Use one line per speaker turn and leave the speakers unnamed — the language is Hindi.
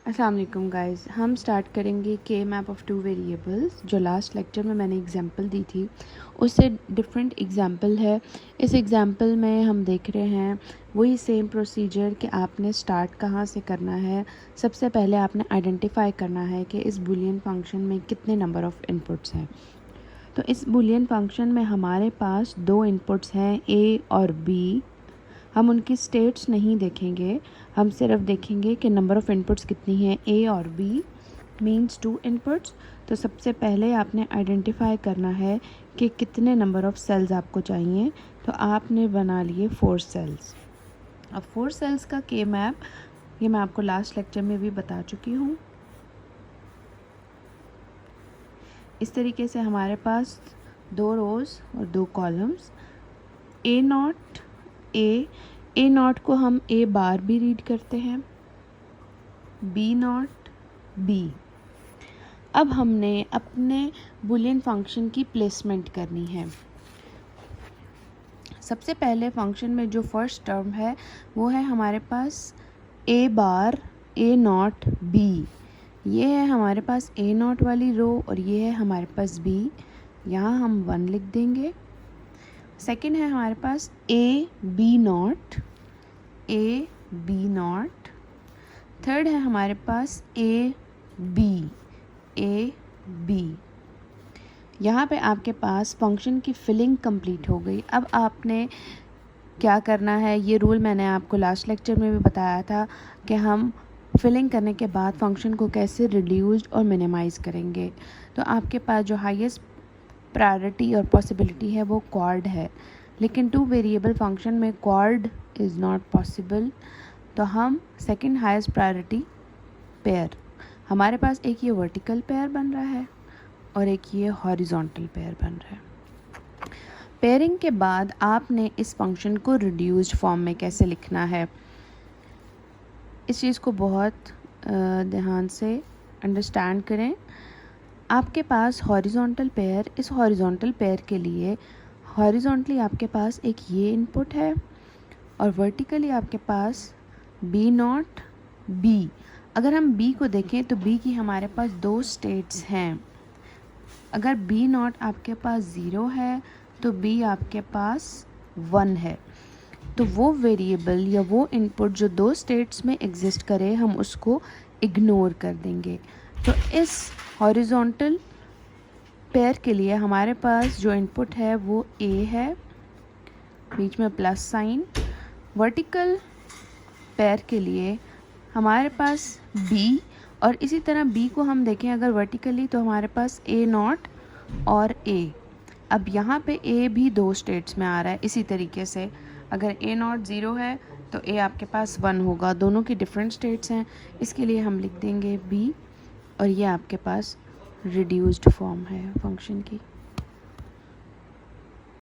अस्सलाम वालेकुम गाइस, हम स्टार्ट करेंगे के मैप ऑफ़ टू वेरिएबल्स। जो लास्ट लेक्चर में मैंने एग्जांपल दी थी उससे डिफरेंट एग्जांपल है। इस एग्जांपल में हम देख रहे हैं वही सेम प्रोसीजर कि आपने स्टार्ट कहाँ से करना है। सबसे पहले आपने आइडेंटिफाई करना है कि इस बूलियन फंक्शन में कितने नंबर ऑफ़ इनपुट्स हैं। तो इस बूलियन फंक्शन में हमारे पास दो इनपुट्स हैं, ए और बी। हम उनकी स्टेट्स नहीं देखेंगे, हम सिर्फ देखेंगे कि नंबर ऑफ़ इनपुट्स कितनी है। ए और बी मीन्स टू इनपुट्स। तो सबसे पहले आपने आइडेंटिफाई करना है कि कितने नंबर ऑफ़ सेल्स आपको चाहिए। तो आपने बना लिए 4 सेल्स। अब 4 सेल्स का के मैप ये मैं आपको लास्ट लेक्चर में भी बता चुकी हूँ। इस तरीके से हमारे पास 2 रोज़ और 2 columns. A not a not को हम ए बार भी रीड करते हैं, बी नॉट बी। अब हमने अपने बूलियन फंक्शन की प्लेसमेंट करनी है। सबसे पहले फंक्शन में जो फर्स्ट टर्म है वो है हमारे पास ए बार ए नॉट बी। ये है हमारे पास ए नॉट वाली रो और ये है हमारे पास बी। यहाँ हम 1 लिख देंगे। सेकंड है हमारे पास A B not, A B not. Third है हमारे पास ए बी। यहाँ पे आपके पास फंक्शन की फिलिंग कंप्लीट हो गई। अब आपने क्या करना है, ये रूल मैंने आपको लास्ट लेक्चर में भी बताया था कि हम फिलिंग करने के बाद फंक्शन को कैसे रिड्यूस्ड और मिनिमाइज़ करेंगे। तो आपके पास जो हाईएस्ट प्रायोरिटी और पॉसिबिलिटी है वो क्वाड है, लेकिन 2 वेरिएबल फंक्शन में क्वाड इज़ नॉट पॉसिबल। तो हम सेकंड हाईएस्ट प्रायोरिटी पेयर, हमारे पास एक ये वर्टिकल पेयर बन रहा है और एक ये हॉरिजॉन्टल पेयर बन रहा है। पेयरिंग के बाद आपने इस फंक्शन को रिड्यूस्ड फॉर्म में कैसे लिखना है, इस चीज़ को बहुत ध्यान से अंडरस्टैंड करें। आपके पास हॉरिजॉन्टल पेयर, इस हॉरिजॉन्टल पेयर के लिए हॉरिजॉन्टली आपके पास एक ये इनपुट है और वर्टिकली आपके पास बी नॉट बी। अगर हम बी को देखें तो बी की हमारे पास 2 स्टेट्स हैं। अगर बी नॉट आपके पास 0 है तो बी आपके पास 1 है। तो वो वेरिएबल या वो इनपुट जो 2 स्टेट्स में एग्जिस्ट करे हम उसको इग्नोर कर देंगे। तो इस हॉरिजॉन्टल पेयर के लिए हमारे पास जो इनपुट है वो ए है, बीच में प्लस साइन। वर्टिकल पेयर के लिए हमारे पास बी, और इसी तरह बी को हम देखें अगर वर्टिकली तो हमारे पास ए नॉट और ए। अब यहाँ पे ए भी 2 स्टेट्स में आ रहा है। इसी तरीके से अगर ए नॉट 0 है तो ए आपके पास 1 होगा। दोनों की डिफरेंट स्टेट्स हैं, इसके लिए हम लिख देंगे बी और ये आपके पास रिड्यूस्ड फॉर्म है फंक्शन की।